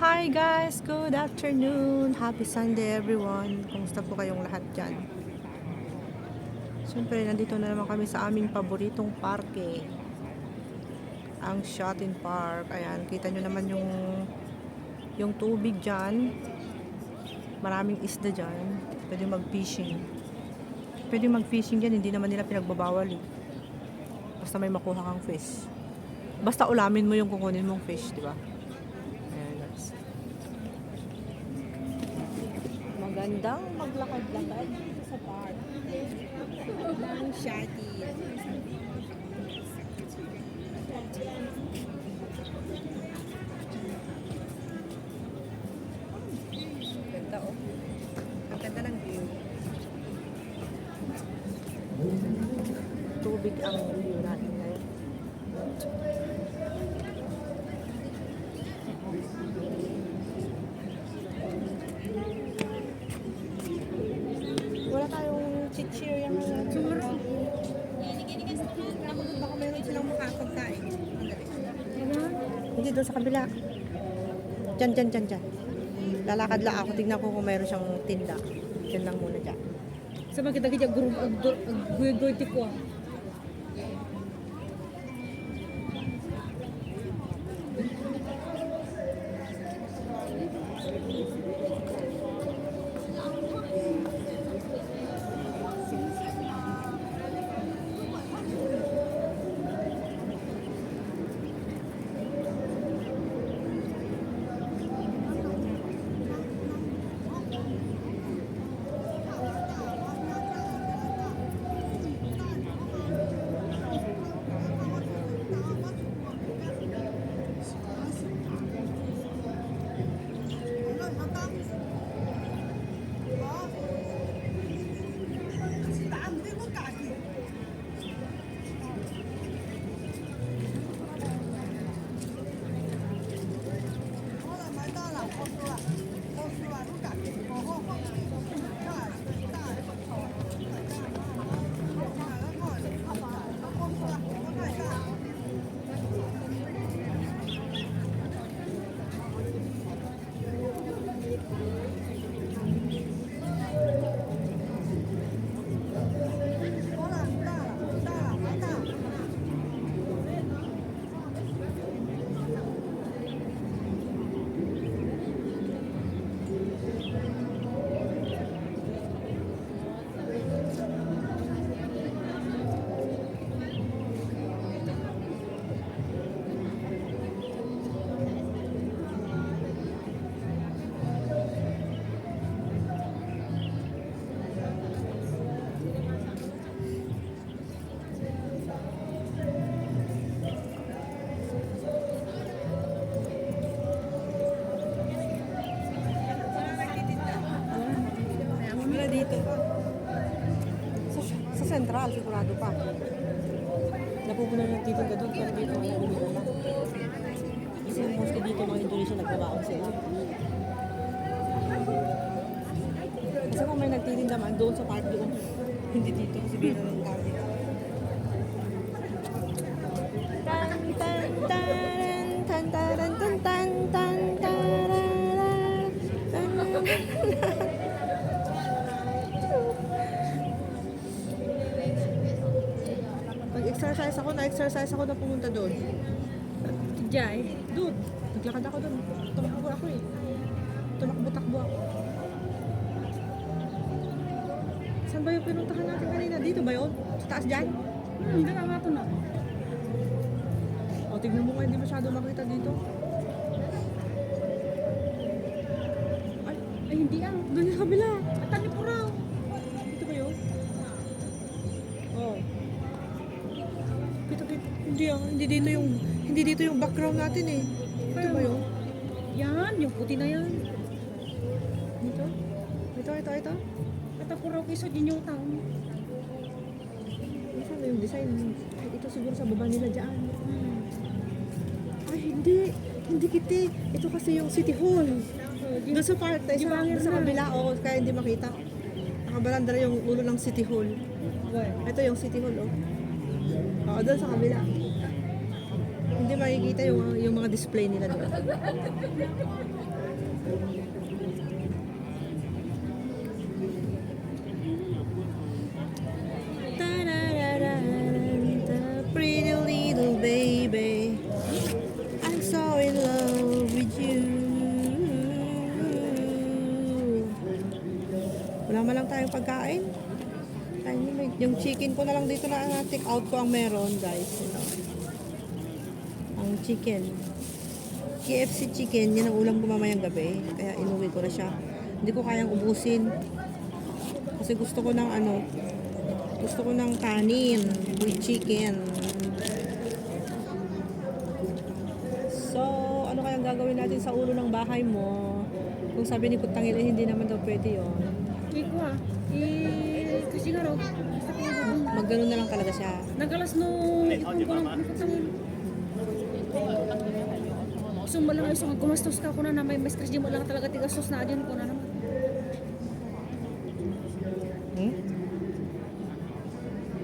Hi guys! Good afternoon! Happy Sunday everyone! Kumusta po kayong lahat dyan? Siyempre, nandito na naman kami sa aming paboritong parke. Ang Shopping Park. Ayan, kita nyo naman yung tubig dyan. Maraming isda dyan. Pwede mag-fishing. Pwede mag-fishing dyan, hindi naman nila pinagbabawal eh. Basta may makuha kang fish. Basta ulamin mo yung kukunin mong fish, di ba? Ayan guys. Magandang maglakad-lakad sa park. Ang Shati. Ganda oh. Ang ganda ng view. Tubig ang view natin ngayon. Wala tayong chichir yung tomorrow. Baka meron silang makakagkain. Hindi doon sa kabila. Diyan. Lalakad lang ako. Tignan ko kung meron siyang tinda. Diyan lang muna dyan. Sa magkita-kita group of guy ko. Wala dito. Sa Central, sigurado pa. Napupunan ng dito ka doon, pero dito wala bumibula. Kasi mostly dito mga Indonesia nagbabaon sila. Kasi kung may nagtitinda man doon sa park doon, hindi dito kasi biro ng tao dito. Tan tan tan tan tan tan tan tan Nag-exercise ako, na-exercise ako na pumunta doon. Jai. Doon, naglakad ako doon. Tumakbo ako eh. Tumakbo-takbo ako. Saan ba yung pinuntahan natin kanina? Dito ba yun? Sa taas dyan? Hindi na nga ito na. O, tignan mo nga, hindi masyado makita dito. Ay, hindi ah. Doon sa kabila. At tani po raw. Dito ba yun? Oh. Kita. Hindi ah, hindi dito yung background natin eh. Dito ba yun? Yan, yung puti na yan. Dito? Ito. At po raw kiso din yung town. Saan ba yung design? Ay, ito siguro sa baba nila dyan. Ay, hindi kiti. Ito kasi yung City Hall. Doon sa park, tayo sa kabila, oh, kaya hindi makita. Nakabaranda yung ulo ng City Hall. Ito yung City Hall, oh. Oo, doon sa kabila. Hindi makikita yung mga display nila doon. Ta-da-da-da-da, pretty little baby, I'm so in love with you. Wala man lang tayong pagkain. Ay, yung chicken ko na lang dito na take out ko ang meron, guys. Ito. Ang chicken. KFC chicken, yan ang ulam ko mamayang gabi. Kaya inuwi ko na siya. Hindi ko kayang ubusin. Kasi gusto ko ng gusto ko ng kanin with chicken. So, ano kayang gagawin natin sa ulo ng bahay mo? Kung sabi ni Kutangil, hindi naman daw pwede yun. Hindi ko kasi nga raw, basta ko yung Magganon na lang talaga siya. nagalas nung ipon ko ng katangin. So malang ay sungan kumastos ka ko na may mas kasi mo lang talaga tigasos na adyan ko na naman.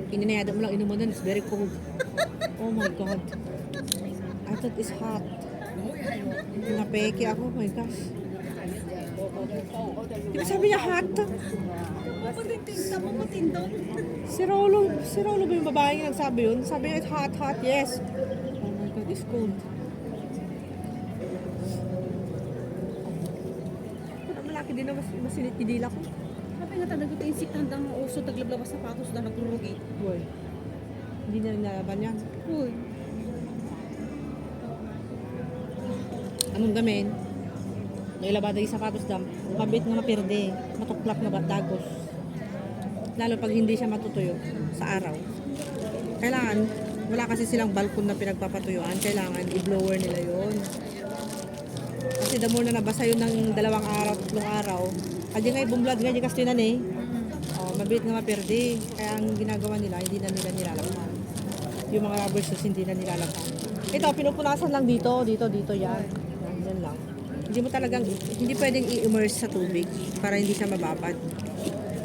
Ininayada mo lang inuman, it's very cold. Oh my God. I thought it's hot. Napeke ako, oh my gosh. Di ba sabi niya hot? Si Rolo ba yung babae yung nagsabi yun? Sabi niya, it's hot, hot, yes. Oh my God, it's cold. Pero malaki din na masinit yung dila ko. Sabi nga talaga ito insik handang uso taglablabas sapatos na naglurugi. Boy, hindi na rin nalaban yan. Uy, Anong gamin? Nailabada yung sapatos dam. Mabit nga mapirde. Matuklap na dagos. Lalo pag hindi siya matutuyo sa araw. Kailangan, wala kasi silang balkon na pinagpapatuyuan. Kailangan i-blower nila yon. Kasi the more na nabasa yun ng 2 araw, 3 araw, adi nga ibumblad nga, di kasto yun eh. Oh, mabit nga mapirde. Kaya ang ginagawa nila, hindi na nila nilalabhan. Yung mga rubber shoes, hindi na nilalabhan. Ito, pinupunasan lang dito, yan. Yan lang. Hindi mo talagang, hindi pwedeng i-immerse sa tubig para hindi siya mababad.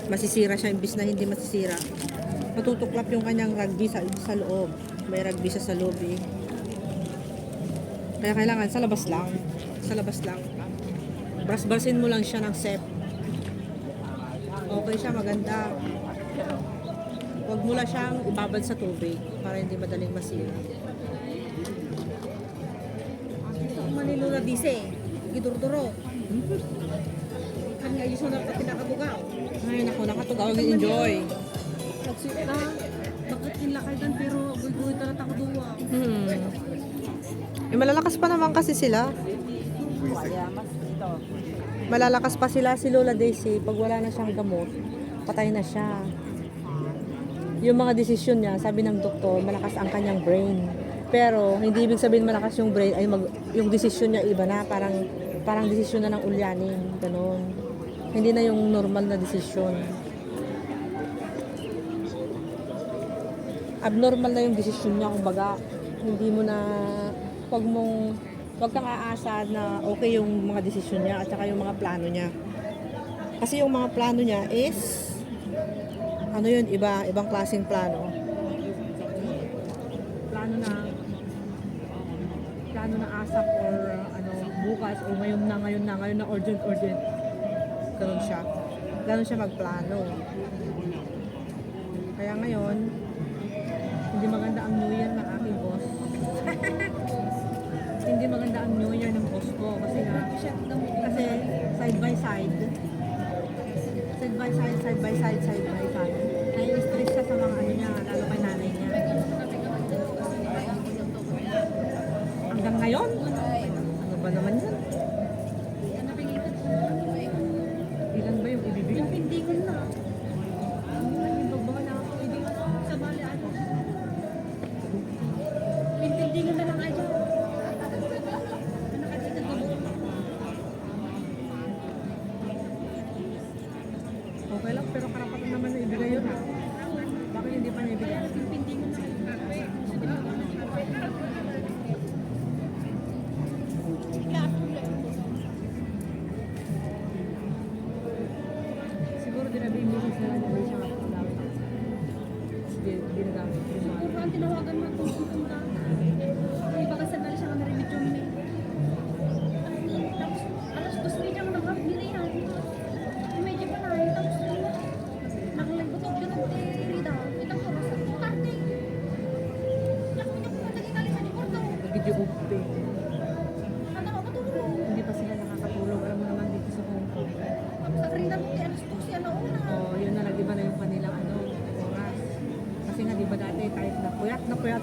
Masisira siya, imbis na hindi masisira. Matutuklap yung kanyang rugby sa loob. May rugby siya sa loob eh. Kaya kailangan sa labas lang. Sa labas lang. Brasbarsin mo lang siya ng sep. Okay siya, maganda. Huwag mo lang siyang ibabad sa tubig para hindi madaling masira. ito Manilo na dise. Gidurduro. Kanya yung sunod ka pinakabugaw. Ay, naku, nakatugaw. Enjoy. Nagsuka. Bakit kinlakay dan pero guy-guy talaga ako duwa. Eh, malalakas pa naman kasi sila. Malalakas pa sila si Lola Daisy. Pag wala na siyang gamot, patay na siya. Yung mga desisyon niya, sabi ng doktor, malakas ang kanyang brain. Pero hindi ibig sabihin malakas yung brain ay yung desisyon niya iba na, parang desisyon na ng ulyanin, ganun. Hindi na yung normal na desisyon. Abnormal na yung desisyon niya, kumbaga. Hindi mo na, wag kang aasa na okay yung mga desisyon niya at saka yung mga plano niya. Kasi yung mga plano niya is ano yun, ibang klaseng plano. Plano na asap or bukas o ngayon na urgent. Ganun siya magplano. Kaya ngayon, hindi maganda ang New Year ng aking boss. Hindi maganda ang New Year ng boss ko kasi side by side. Nai-stress siya sa mga niya, lalo kay nanay niya. Hanggang ngayon? Ano ba naman yan? Ilan ba yung ibibigay? Yung pindigon na. Yung babawa na ako. Hindi sa bali ako. Pindigon na lang aja. Okay lang, pero karapatan naman na ibigay yun ha. Bakit hindi pa niya ibigay? Yung pindigon na lang. Siguro dinabing sa kanya may siya kapag ginagamit yung mga. Siguro ang tinawagan mo itong punta. Iba kasi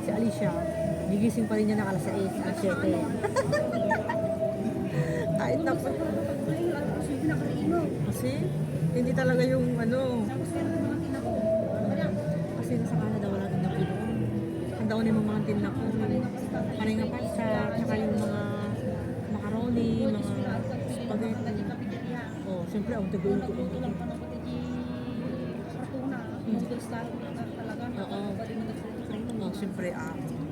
si Alicia, gigising pa rin niya ng alas 6, alas 7. Kahit na Kasi pinakariino. kasi hindi talaga yung ano, Tapos meron ng mga tinako. Kaya, kasi nasa Canada wala din na puno. Ang daon yung mga tinna ko. Paringa pasta, tsaka yung mga macaroni, mga spaghetti. Oh, siyempre ang tagal ko. luto lang pa ng pati kartuna. Noodles talaga. Oo. Bali mo nagprito. Oh, siyempre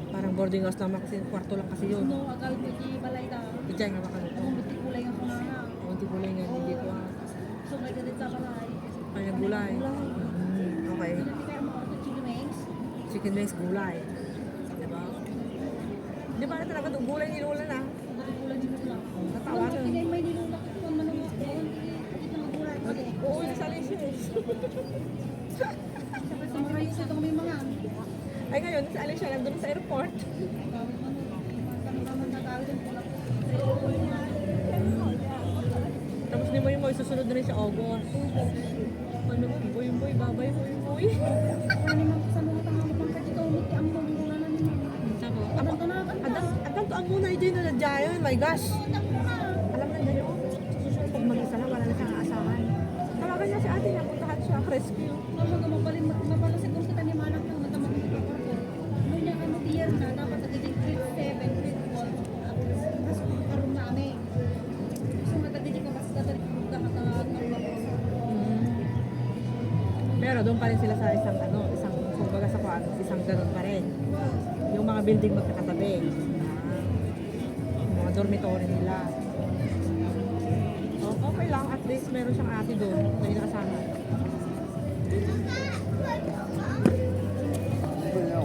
parang boarding house naman kasi kwarto lang kasi yun. No, agal ko di balay da. Diyan nga baka Kung buti kulay ang kunana. Kunti gulay nga hindi ko. So may ganit sa balay. Kaya gulay. Okay. Hindi kaya mga orto chili wings. Chicken wings gulay. Diba? Di ba na talaga itong gulay ni Lola na? Buti kulay din nila. Natawa Ang na. tingay may nilulak ko ang manunok doon. Bakit na magulay ko din. Oo, yung Alicia's. Siyempre sa mga ayos itong may mga. Ay ngayon, sa Alicia nandun sa airport. Tapos ni Moy Moy, susunod na rin sa August. Ano, boy boy, babay boy boy. Sabo. Adang to ang muna yun na nadyayon. My gosh. Alam na dyan yun. Susunod pag mag-isa lang, wala na siyang aasahan. Tawagan niya si ate niya, puntahan siya, rescue. Pero doon pa rin sila sa isang kumbaga sa kuan, isang ganun pa rin. Yung mga building magkakatabi. Yung mga dormitory nila. So, okay lang, at least meron siyang ate doon na inakasama. Hello.